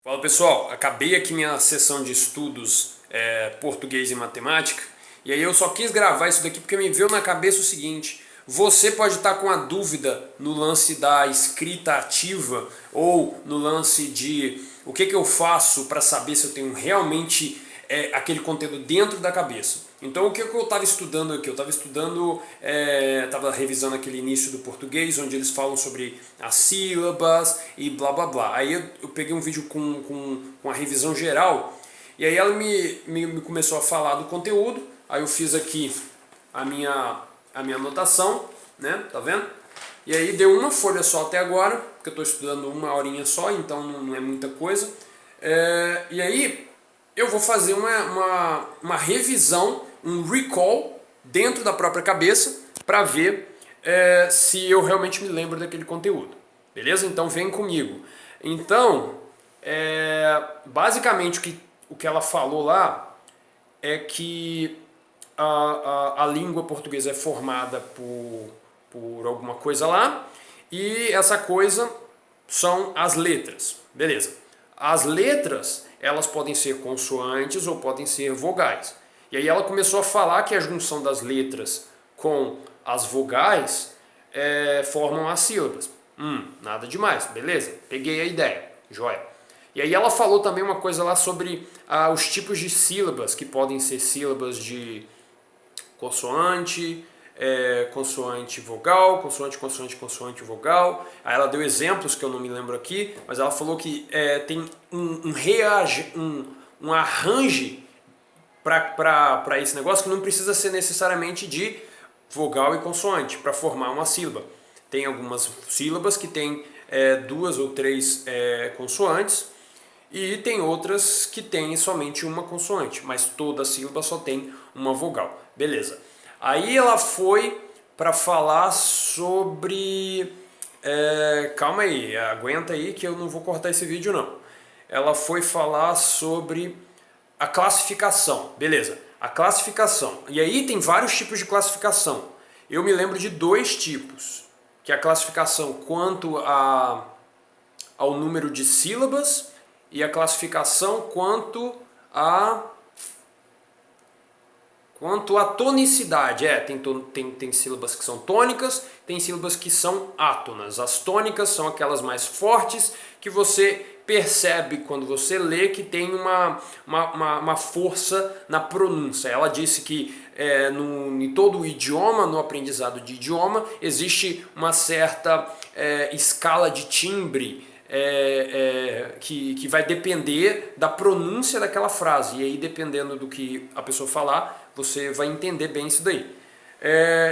Fala pessoal, acabei aqui minha sessão de estudos português e matemática e aí eu só quis gravar isso daqui porque me veio na cabeça o seguinte: você pode estar com a dúvida no lance da escrita ativa ou no lance de o que eu faço para saber se eu tenho realmente aquele conteúdo dentro da cabeça. Então o que eu estava estudando aqui? Eu estava estudando, estava revisando aquele início do português, onde eles falam sobre as sílabas e blá blá blá. Aí eu peguei um vídeo com a revisão geral, e aí ela me começou a falar do conteúdo, aí eu fiz aqui a minha anotação, né? Tá vendo? E aí deu uma folha só até agora, porque eu estou estudando uma horinha só, então não é muita coisa. E aí eu vou fazer uma revisão, um recall dentro da própria cabeça para ver se eu realmente me lembro daquele conteúdo. Beleza? Então vem comigo. Então, basicamente o que ela falou lá é que a língua portuguesa é formada por alguma coisa lá, e essa coisa são as letras. Beleza. As letras, elas podem ser consoantes ou podem ser vogais. E aí ela começou a falar que a junção das letras com as vogais formam as sílabas. Nada demais, beleza? Peguei a ideia, joia. E aí ela falou também uma coisa lá sobre os tipos de sílabas, que podem ser sílabas de consoante, consoante vogal, consoante, consoante, consoante vogal. Aí ela deu exemplos que eu não me lembro aqui, mas ela falou que tem um arranjo para esse negócio que não precisa ser necessariamente de vogal e consoante para formar uma sílaba. Tem algumas sílabas que tem duas ou três consoantes, e tem outras que tem somente uma consoante, mas toda sílaba só tem uma vogal. Beleza. Aí ela foi para falar sobre... calma aí, aguenta aí que eu não vou cortar esse vídeo não. Ela foi falar sobre a classificação. Beleza, a classificação. E aí tem vários tipos de classificação. Eu me lembro de dois tipos, que é a classificação quanto ao número de sílabas e a classificação quanto à tonicidade. Tem sílabas que são tônicas, tem sílabas que são átonas. As tônicas são aquelas mais fortes que você percebe quando você lê que tem uma força na pronúncia. Ela disse que em todo o idioma, no aprendizado de idioma, existe uma certa escala de timbre que vai depender da pronúncia daquela frase. E aí, dependendo do que a pessoa falar, você vai entender bem isso daí.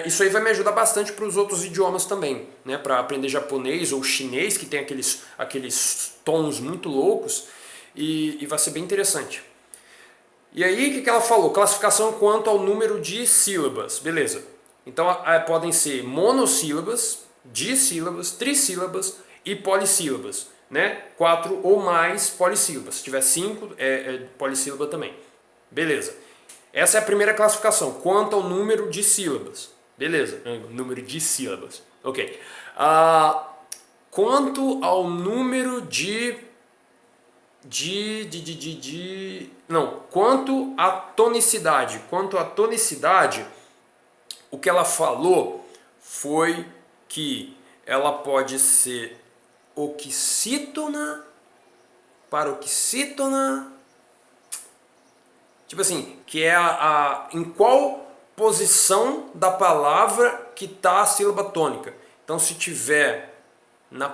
Isso aí vai me ajudar bastante para os outros idiomas também, né? Para aprender japonês ou chinês, que tem aqueles tons muito loucos, e vai ser bem interessante. E aí, o que ela falou? Classificação quanto ao número de sílabas. Beleza. Então, podem ser monossílabas, dissílabas, trissílabas e polissílabas, né? 4 ou mais polissílabas. Se tiver 5, polissílaba também. Beleza. Essa é a primeira classificação, quanto ao número de sílabas. Beleza, número de sílabas. Ok. Quanto ao número quanto à tonicidade. Quanto à tonicidade, o que ela falou foi que ela pode ser oxítona, paroxítona. Tipo assim, que é em qual posição da palavra que está a sílaba tônica. Então, se tiver na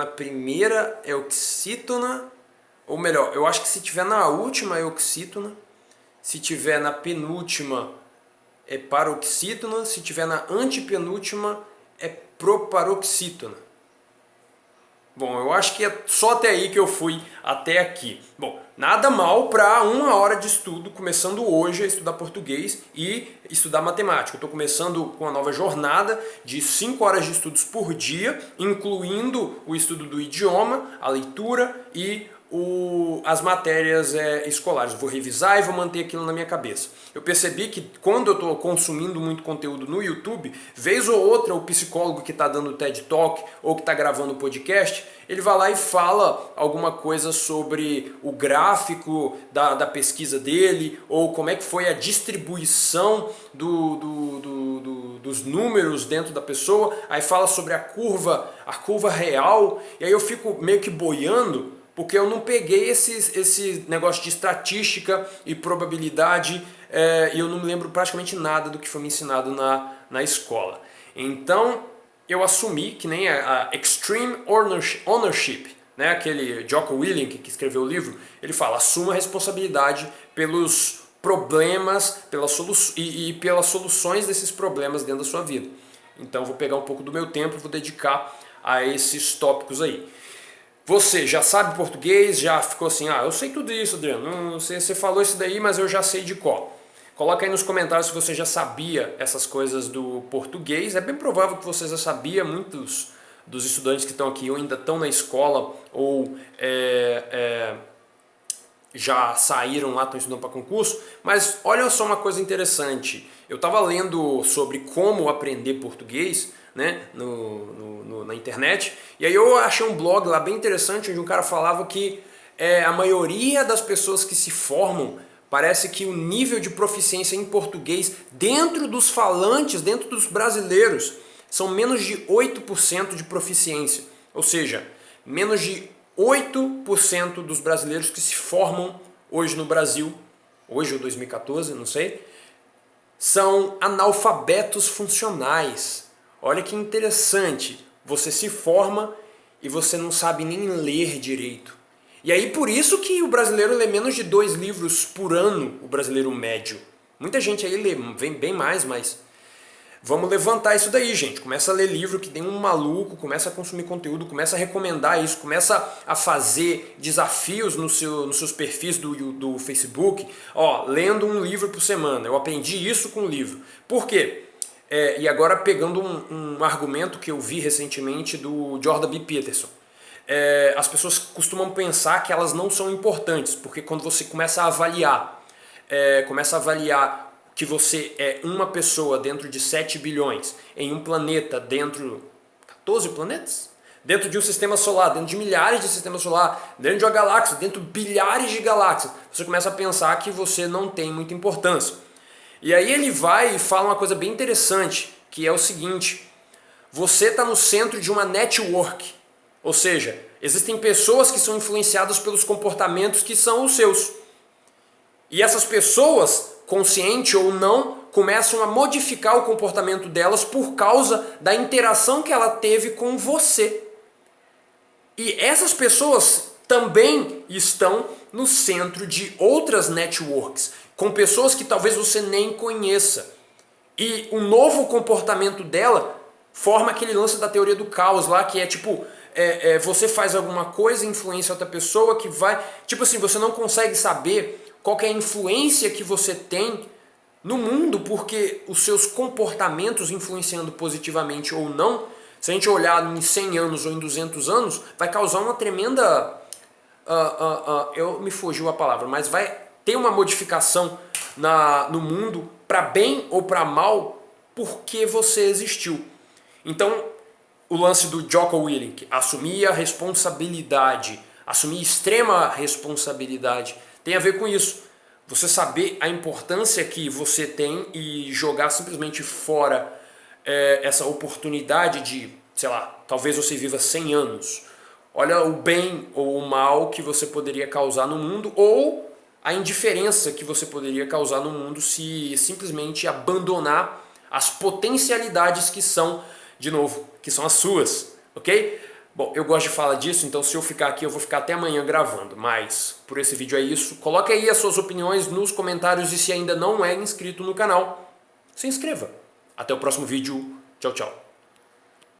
primeira é oxítona, ou melhor, eu acho que se tiver na última é oxítona, se tiver na penúltima é paroxítona, se tiver na antepenúltima é proparoxítona. Bom, eu acho que é só até aí que eu fui até aqui. Bom, nada mal para 1 hora de estudo, começando hoje a estudar português e estudar matemática. Eu estou começando com uma nova jornada de 5 horas de estudos por dia, incluindo o estudo do idioma, a leitura e as matérias escolares. Eu vou revisar e vou manter aquilo na minha cabeça. Eu percebi que quando eu estou consumindo muito conteúdo no YouTube, vez ou outra o psicólogo que está dando TED Talk ou que está gravando o podcast, ele vai lá e fala alguma coisa sobre o gráfico da pesquisa dele, ou como é que foi a distribuição dos números dentro da pessoa, aí fala sobre a curva real, e aí eu fico meio que boiando, porque eu não peguei esse negócio de estatística e probabilidade, e eu não me lembro praticamente nada do que foi me ensinado na escola. Então eu assumi, que nem a Extreme Ownership, né? Aquele Jocko Willink que escreveu o livro, ele fala: assuma a responsabilidade pelos problemas e pelas soluções desses problemas dentro da sua vida. Então eu vou pegar um pouco do meu tempo e vou dedicar a esses tópicos aí. Você já sabe português? Já ficou assim, eu sei tudo isso, Adriano, você falou isso daí, mas eu já sei de cor. Coloca aí nos comentários se você já sabia essas coisas do português. É bem provável que você já sabia. Muitos dos estudantes que estão aqui ou ainda estão na escola ou já saíram lá, estão estudando para concurso. Mas olha só uma coisa interessante. Eu estava lendo sobre como aprender português, né, na internet, e aí eu achei um blog lá bem interessante onde um cara falava que a maioria das pessoas que se formam, parece que o nível de proficiência em português dentro dos falantes, dentro dos brasileiros, são menos de 8% de proficiência. Ou seja, menos de 8% dos brasileiros que se formam hoje no Brasil, hoje ou 2014, não sei, são analfabetos funcionais. Olha que interessante, você se forma e você não sabe nem ler direito. E aí por isso que o brasileiro lê menos de 2 livros por ano, o brasileiro médio. Muita gente aí lê bem mais, mas vamos levantar isso daí, gente. Começa a ler livro que tem um maluco, começa a consumir conteúdo, começa a recomendar isso, começa a fazer desafios nos seus perfis do Facebook. Lendo um livro por semana, eu aprendi isso com o livro. Por quê? E agora pegando um argumento que eu vi recentemente do Jordan B. Peterson. As pessoas costumam pensar que elas não são importantes, porque quando você começa a avaliar que você é uma pessoa dentro de 7 bilhões, em um planeta dentro... 14 planetas? Dentro de um sistema solar, dentro de milhares de sistemas solares, dentro de uma galáxia, dentro de bilhares de galáxias, você começa a pensar que você não tem muita importância. E aí ele vai e fala uma coisa bem interessante, que é o seguinte: você está no centro de uma network, ou seja, existem pessoas que são influenciadas pelos comportamentos que são os seus. E essas pessoas, consciente ou não, começam a modificar o comportamento delas por causa da interação que ela teve com você. E essas pessoas também estão no centro de outras networks, com pessoas que talvez você nem conheça. E o novo comportamento dela forma aquele lance da teoria do caos lá, que é tipo, você faz alguma coisa, influencia outra pessoa que vai... Tipo assim, você não consegue saber qual que é a influência que você tem no mundo, porque os seus comportamentos, influenciando positivamente ou não, se a gente olhar em 100 anos ou em 200 anos, vai causar uma tremenda... me fugiu a palavra, mas vai ter uma modificação no mundo, para bem ou para mal, porque você existiu. Então, o lance do Jocko Willink, assumir a responsabilidade, assumir extrema responsabilidade, tem a ver com isso. Você saber a importância que você tem e jogar simplesmente fora essa oportunidade de, sei lá, talvez você viva 100 anos. Olha o bem ou o mal que você poderia causar no mundo, ou a indiferença que você poderia causar no mundo se simplesmente abandonar as potencialidades que são, de novo, que são as suas, ok? Bom, eu gosto de falar disso, então se eu ficar aqui eu vou ficar até amanhã gravando, mas por esse vídeo é isso. Coloque aí as suas opiniões nos comentários e se ainda não é inscrito no canal, se inscreva. Até o próximo vídeo, tchau, tchau.